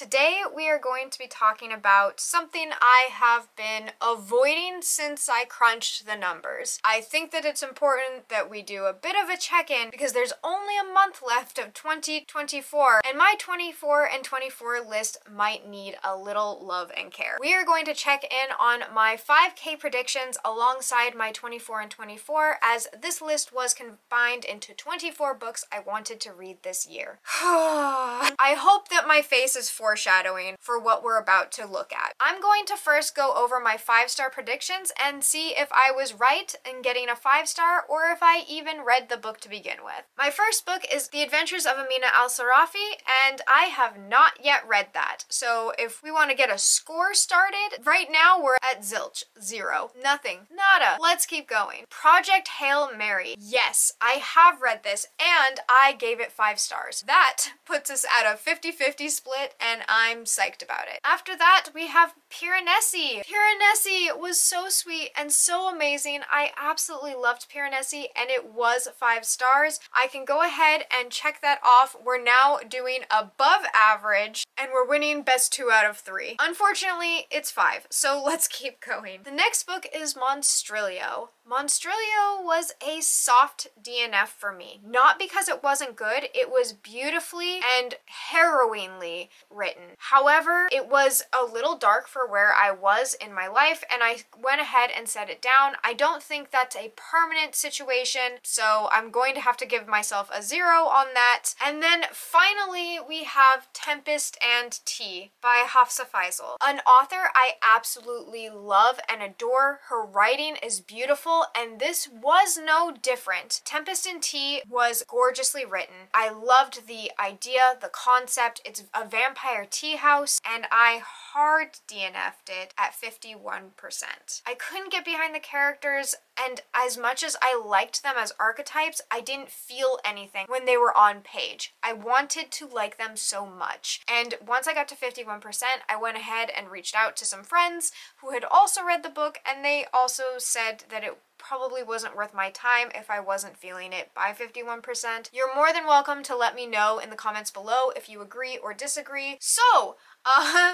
Today we are going to be talking about something I have been avoiding since I crunched the numbers. I think that it's important that we do a bit of a check-in because there's only a month left of 2024 and my 24 and 24 list might need a little love and care. We are going to check in on my 5K predictions alongside my 24 and 24 as this list was combined into 24 books I wanted to read this year. I hope that my face is foreshadowing for what we're about to look at. I'm going to first go over my 5-star predictions and see if I was right in getting a 5-star or if I even read the book to begin with. My first book is The Adventures of Amina al-Sarafi and I have not yet read that. So if we want to get a score started, right now we're at zilch, 0, nothing, nada. Let's keep going. Project Hail Mary. Yes, I have read this and I gave it 5 stars. That puts us at a 50-50 split and I'm psyched about it. After that, we have Piranesi. Piranesi was so sweet and so amazing. I absolutely loved Piranesi and it was 5 stars. I can go ahead and check that off. We're now doing above average and we're winning best 2 out of 3. Unfortunately, it's 5, so let's keep going. The next book is Monstrilio. Monstrilio was a soft DNF for me. Not because it wasn't good, it was beautifully and harrowingly written. However, it was a little dark for where I was in my life and I went ahead and set it down. I don't think that's a permanent situation, so I'm going to have to give myself a 0 on that. And then finally we have Tempest and Tea by Hafsa Faisal, an author I absolutely love and adore. Her writing is beautiful and this was no different. Tempest and Tea was gorgeously written. I loved the idea, the concept. It's a vampire tea house and I hard DNF'd it at 51%. I couldn't get behind the characters and as much as I liked them as archetypes, I didn't feel anything when they were on page. I wanted to like them so much. And once I got to 51%, I went ahead and reached out to some friends who had also read the book and they also said that it probably wasn't worth my time if I wasn't feeling it by 51%. You're more than welcome to let me know in the comments below if you agree or disagree. So,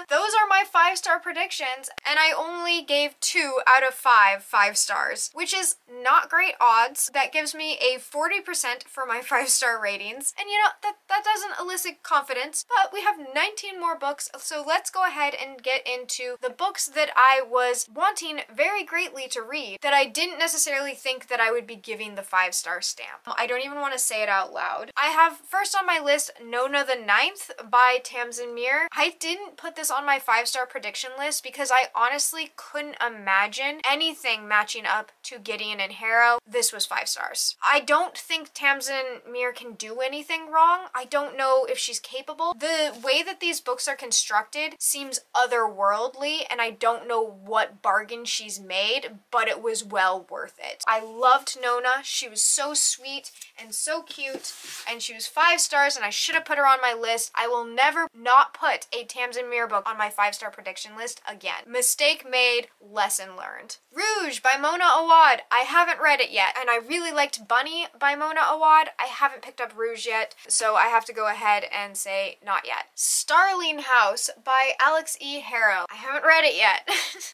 those are my 5-star predictions and I only gave 2 out of 5 5-stars, which is not great odds. That gives me a 40% for my 5-star ratings. And you know, that doesn't elicit confidence, but we have 19 more books, so let's go ahead and get into the books that I was wanting very greatly to read that I didn't necessarily think that I would be giving the 5-star stamp. I don't even want to say it out loud. I have first on my list Nona the Ninth by Tamsin Muir. I didn't put this on my 5-star prediction list because I honestly couldn't imagine anything matching up to Gideon and Harrow. This was 5 stars. I don't think Tamsin Muir can do anything wrong. I don't know if she's capable. The way that these books are constructed seems otherworldly and I don't know what bargain she's made, but it was well worth it. I loved Nona. She was so sweet and so cute and she was 5 stars and I should have put her on my list. I will never not put a Tamsin Muir book on my 5-star prediction list again. Mistake made, lesson learned. Rouge by Mona Awad. I haven't read it yet and I really liked Bunny by Mona Awad. I haven't picked up Rouge yet, so I have to go ahead and say not yet. Starling House by Alex E. Harrow. I haven't read it yet.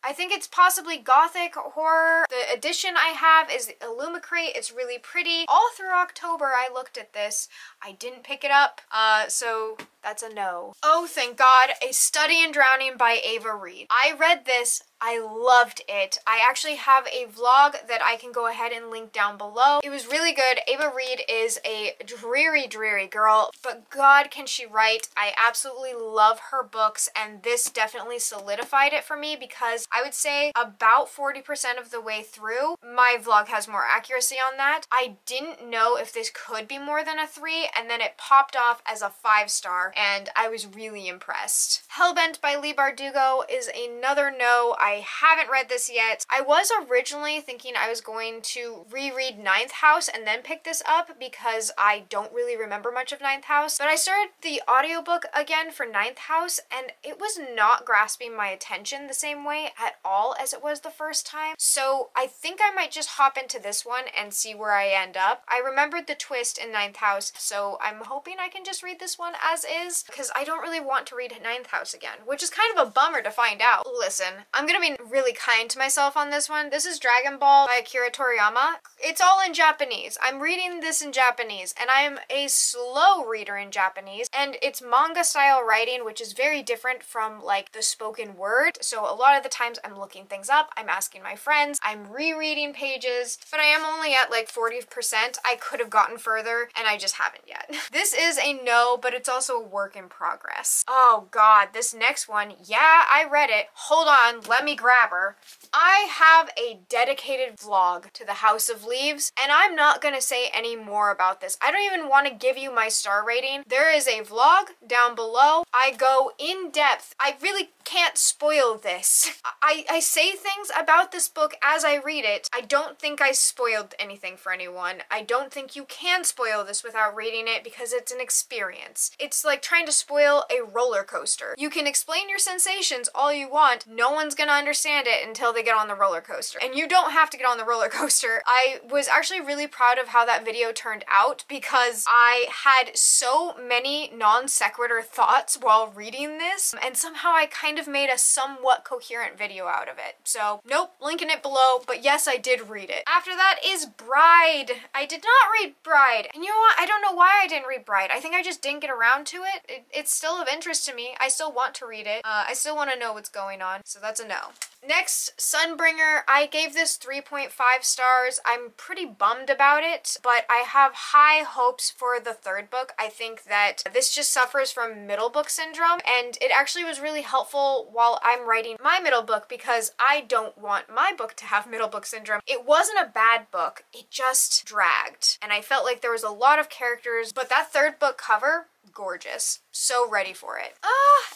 I think it's possibly gothic horror. The edition I have is the Illumicrate. It's really pretty. All through October I looked at this. I didn't pick it up, so that's a no. Oh, thank God, A Study in Drowning by Ava Reed. I read this. I loved it. I actually have a vlog that I can go ahead and link down below. It was really good. Ava Reed is a dreary girl, but God can she write. I absolutely love her books and this definitely solidified it for me because I would say about 40% of the way through, my vlog has more accuracy on that. I didn't know if this could be more than a 3 and then it popped off as a 5-star and I was really impressed. Hellbent by Leigh Bardugo is another no. I I haven't read this yet. I was originally thinking I was going to reread Ninth House and then pick this up because I don't really remember much of Ninth House, but I started the audiobook again for Ninth House and it was not grasping my attention the same way at all as it was the first time. So I think I might just hop into this one and see where I end up. I remembered the twist in Ninth House, so I'm hoping I can just read this one as is because I don't really want to read Ninth House again, which is kind of a bummer to find out. Listen, I'm gonna be really kind to myself on this one. This is Dragon Ball by Akira Toriyama. It's all in Japanese. I'm reading this in Japanese and I'm a slow reader in Japanese, and it's manga style writing, which is very different from like the spoken word. So a lot of the times I'm looking things up, I'm asking my friends, I'm rereading pages, but I am only at like 40%. I could have gotten further and I just haven't yet. This is a no, but it's also a work in progress. Oh God, this next one, yeah, I read it. Hold on, let me grab her. I have a dedicated vlog to the House of Leaves, and I'm not gonna say any more about this. I don't even want to give you my star rating. There is a vlog down below. I go in depth. I really can't spoil this. I say things about this book as I read it. I don't think I spoiled anything for anyone. I don't think you can spoil this without reading it because it's an experience. It's like trying to spoil a roller coaster. You can explain your sensations all you want. No one's gonna understand it until they get on the roller coaster. And you don't have to get on the roller coaster. I was actually really proud of how that video turned out because I had so many non sequitur thoughts while reading this, and somehow I kind of made a somewhat coherent video out of it. So nope, linking it below, but yes, I did read it. After that is Bride. I did not read Bride. And you know what? I don't know why I didn't read Bride. I think I just didn't get around to it. It's still of interest to me. I still want to read it. I still want to know what's going on. So that's a no. Next, Sunbringer. I gave this 3.5 stars. I'm pretty bummed about it, but I have high hopes for the third book. I think that this just suffers from middle book syndrome, and it actually was really helpful while I'm writing my middle book because I don't want my book to have middle book syndrome. It wasn't a bad book, it just dragged, and I felt like there was a lot of characters, but that third book cover, gorgeous. So ready for it.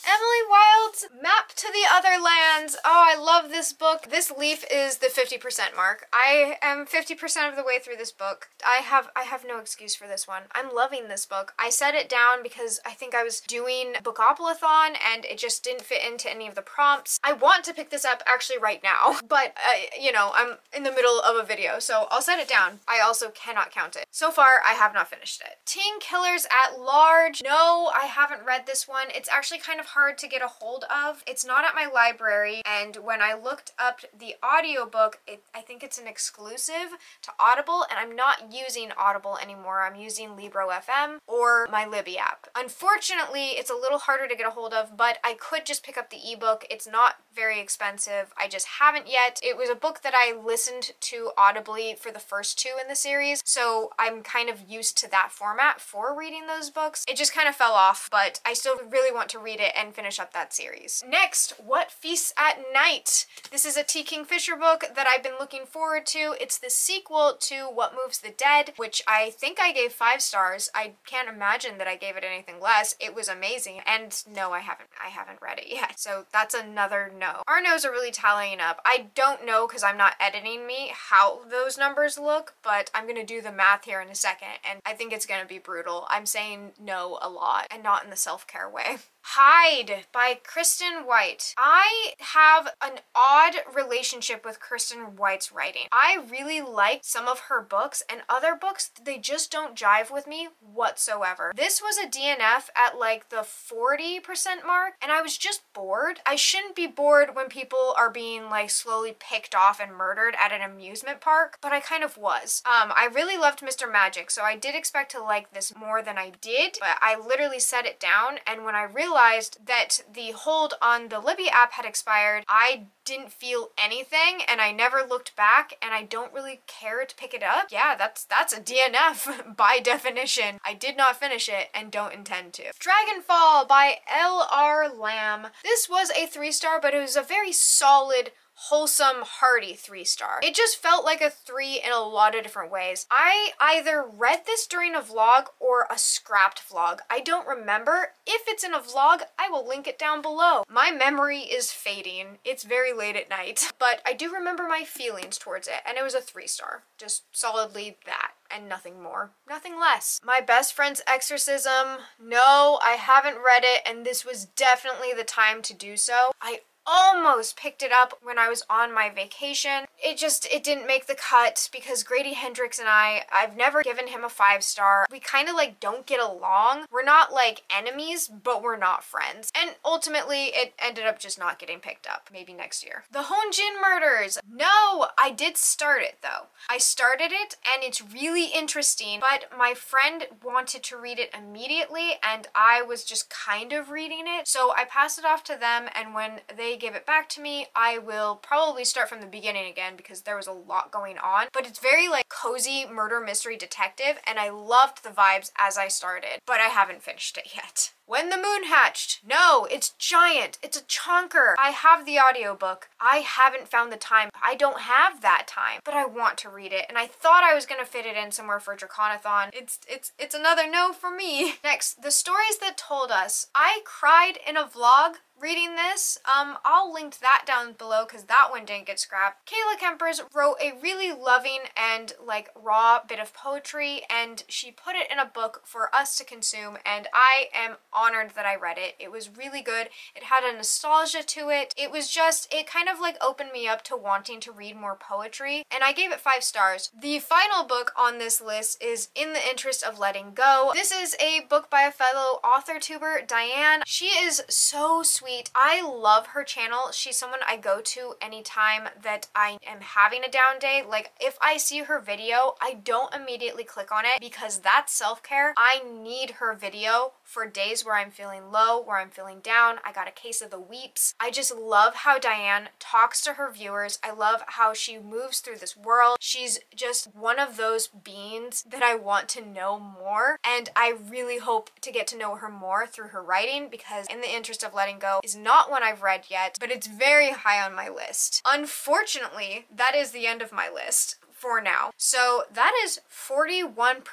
Emily Wilde's Map to the Other Lands. Oh, I love this book. This leaf is the 50% mark. I am 50% of the way through this book. I have no excuse for this one. I'm loving this book. I set it down because I think I was doing Bookopoly-thon and it just didn't fit into any of the prompts. I want to pick this up actually right now, but you know, I'm in the middle of a video, so I'll set it down. I also cannot count it. So far, I have not finished it. Teen Killers at Large. No, I haven't read this one. It's actually kind of hard to get a hold of. It's not at my library, and when I looked up the audiobook, I think it's an exclusive to Audible, and I'm not using Audible anymore. I'm using Libro FM or my Libby app. Unfortunately, it's a little harder to get a hold of, but I could just pick up the ebook. It's not very expensive. I just haven't yet. It was a book that I listened to audibly for the first two in the series, so I'm kind of used to that format for reading those books. It just kind of fell off, but I still really want to read it and finish up that series. Next, What Feasts at Night. This is a T. Kingfisher book that I've been looking forward to. It's the sequel to What Moves the Dead, which I think I gave 5 stars. I can't imagine that I gave it anything less. It was amazing, and no, I haven't read it yet, so that's another no. Our no's are really tallying up. I don't know, because I'm not editing me, how those numbers look, but I'm gonna do the math here in a second, and I think it's gonna be brutal. I'm saying no a lot, and not in the self-care way. Hide by Kristen White. I have an odd relationship with Kristen White's writing. I really like some of her books, and other books, they just don't jive with me whatsoever. This was a DNF at like the 40% mark, and I was just bored. I shouldn't be bored when people are being like slowly picked off and murdered at an amusement park, but I kind of was. I really loved Mr. Magic, so I did expect to like this more than I did, but I literally set it down, and when I realized that the hold on the Libby app had expired, I didn't feel anything, and I never looked back, and I don't really care to pick it up. Yeah, that's a DNF by definition. I did not finish it and don't intend to. Dragonfall by L.R. Lamb. This was a 3-star, but it was a very solid, wholesome, hearty 3-star. It just felt like a 3 in a lot of different ways. I either read this during a vlog or a scrapped vlog. I don't remember. If it's in a vlog, I will link it down below. My memory is fading. It's very late at night. But I do remember my feelings towards it, and it was a 3-star. Just solidly that. And nothing more, nothing less. My Best Friend's Exorcism, no, I haven't read it, and this was definitely the time to do so. I almost picked it up when I was on my vacation. It didn't make the cut because Grady Hendrix and I've never given him a 5-star. We kind of like don't get along. We're not like enemies, but we're not friends. And ultimately it ended up just not getting picked up. Maybe next year. The Honjin Murders. No, I did start it though. I started it and it's really interesting, but my friend wanted to read it immediately and I was just kind of reading it. So I passed it off to them, and when they give it back to me, I will probably start from the beginning again because there was a lot going on. But it's very like cozy murder mystery detective, and I loved the vibes as I started, but I haven't finished it yet. When the Moon Hatched. No, it's giant. It's a chonker. I have the audiobook. I haven't found the time. I don't have that time, but I want to read it, and I thought I was gonna fit it in somewhere for Draconathon. It's another no for me. Next, The Stories That Told Us. I cried in a vlog reading this. I'll link that down below because that one didn't get scrapped. Kayla Kempers wrote a really loving and like raw bit of poetry, and she put it in a book for us to consume, and I am honored that I read it. It was really good. It had a nostalgia to it. It was just, it kind of like opened me up to wanting to read more poetry, and I gave it 5 stars. The final book on this list is In the Interest of Letting Go. This is a book by a fellow author tuber, Diane. She is so sweet. I love her channel. She's someone I go to anytime that I am having a down day. Like if I see her video, I don't immediately click on it because that's self-care. I need her video for days where I'm feeling low, where I'm feeling down. I got a case of the weeps. I just love how Diane talks to her viewers. I love how she moves through this world. She's just one of those beings that I want to know more, and I really hope to get to know her more through her writing, because In the Interest of Letting Go is not one I've read yet, but it's very high on my list. Unfortunately, that is the end of my list for now. So that is 41%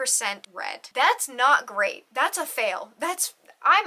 read. That's not great. That's a fail.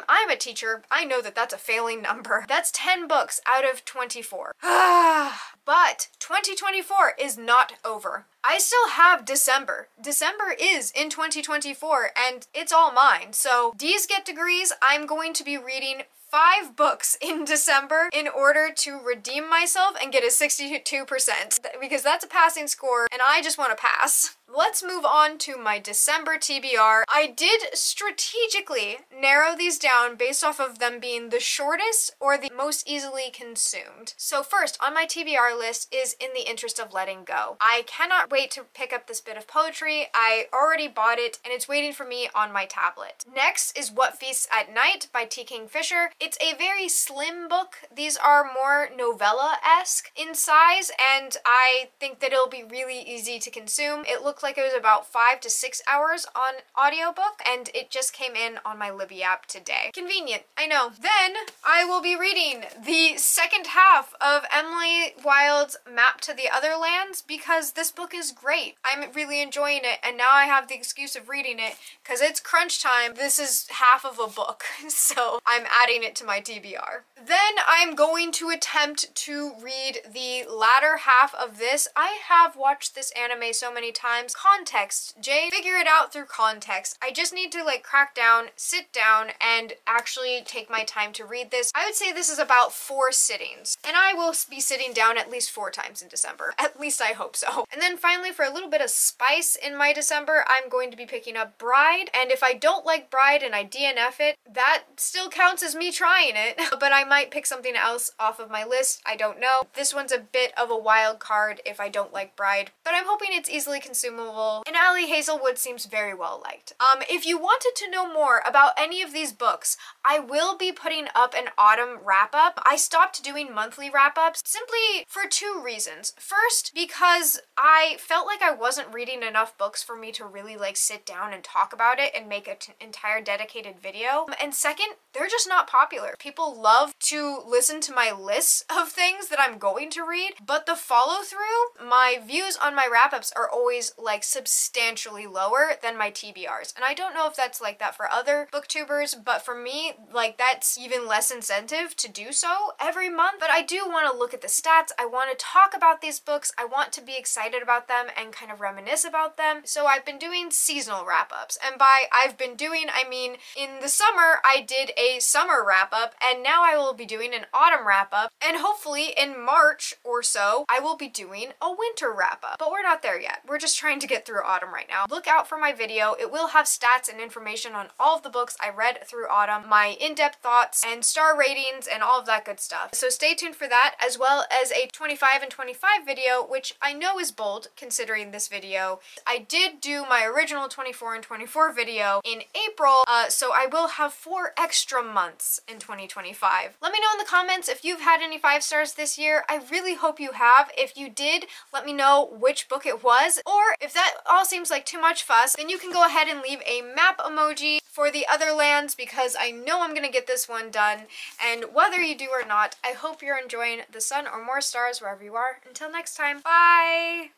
I'm a teacher. I know that that's a failing number. That's 10 books out of 24. But 2024 is not over. I still have December. December is in 2024 and it's all mine. So D's Get Degrees, I'm going to be reading 5 books in December in order to redeem myself and get a 62%, because that's a passing score and I just want to pass. Let's move on to my December TBR. I did strategically narrow these down based off of them being the shortest or the most easily consumed. So first on my TBR list is In the Interest of Letting Go. I cannot wait to pick up this bit of poetry. I already bought it and it's waiting for me on my tablet. Next is What Feasts at Night by T. Kingfisher. It's a very slim book. These are more novella-esque in size, and I think that it'll be really easy to consume. It looked like it was about 5 to 6 hours on audiobook, and it just came in on my Libby app today. Convenient, I know. Then I will be reading the second half of Emily Wilde's Map to the Other Lands because this book is great. I'm really enjoying it, and now I have the excuse of reading it because it's crunch time. This is half of a book, so I'm adding it to my TBR. Then I'm going to attempt to read the latter half of this. I have watched this anime so many times. Context. Jade, figure it out through context. I just need to like crack down, sit down, and actually take my time to read this. I would say this is about 4 sittings, and I will be sitting down at least 4 times in December. At least I hope so. And then finally, for a little bit of spice in my December, I'm going to be picking up Bride, and if I don't like Bride and I DNF it, that still counts as me trying it, but I might pick something else off of my list. I don't know. This one's a bit of a wild card if I don't like Bride, but I'm hoping it's easily consumable, and Allie Hazelwood seems very well liked. If you wanted to know more about any of these books, I will be putting up an autumn wrap-up. I stopped doing monthly wrap-ups simply for 2 reasons. First, because I I felt like I wasn't reading enough books for me to really like sit down and talk about it and make an entire dedicated video. And second, they're just not popular. People love to listen to my lists of things that I'm going to read, but the follow through, my views on my wrap-ups are always like substantially lower than my TBRs. And I don't know if that's like that for other booktubers, but for me, like that's even less incentive to do so every month. But I do want to look at the stats. I want to talk about these books. I want to be excited about them and kind of reminisce about them. So I've been doing seasonal wrap-ups. And by I've been doing, I mean in the summer I did a summer wrap-up, and now I will be doing an autumn wrap-up, and hopefully in March or so I will be doing a winter wrap-up. But we're not there yet. We're just trying to get through autumn right now. Look out for my video. It will have stats and information on all of the books I read through autumn, my in-depth thoughts and star ratings and all of that good stuff. So stay tuned for that, as well as a 25 and 25 video, which I know is bold considering this video. I did do my original 24 and 24 video in April, so I will have 4 extra months in 2025. Let me know in the comments if you've had any 5 stars this year. I really hope you have. If you did, let me know which book it was, or if that all seems like too much fuss, then you can go ahead and leave a map emoji for the other lands, because I know I'm gonna get this one done. And whether you do or not, I hope you're enjoying the sun or more stars wherever you are. Until next time, bye!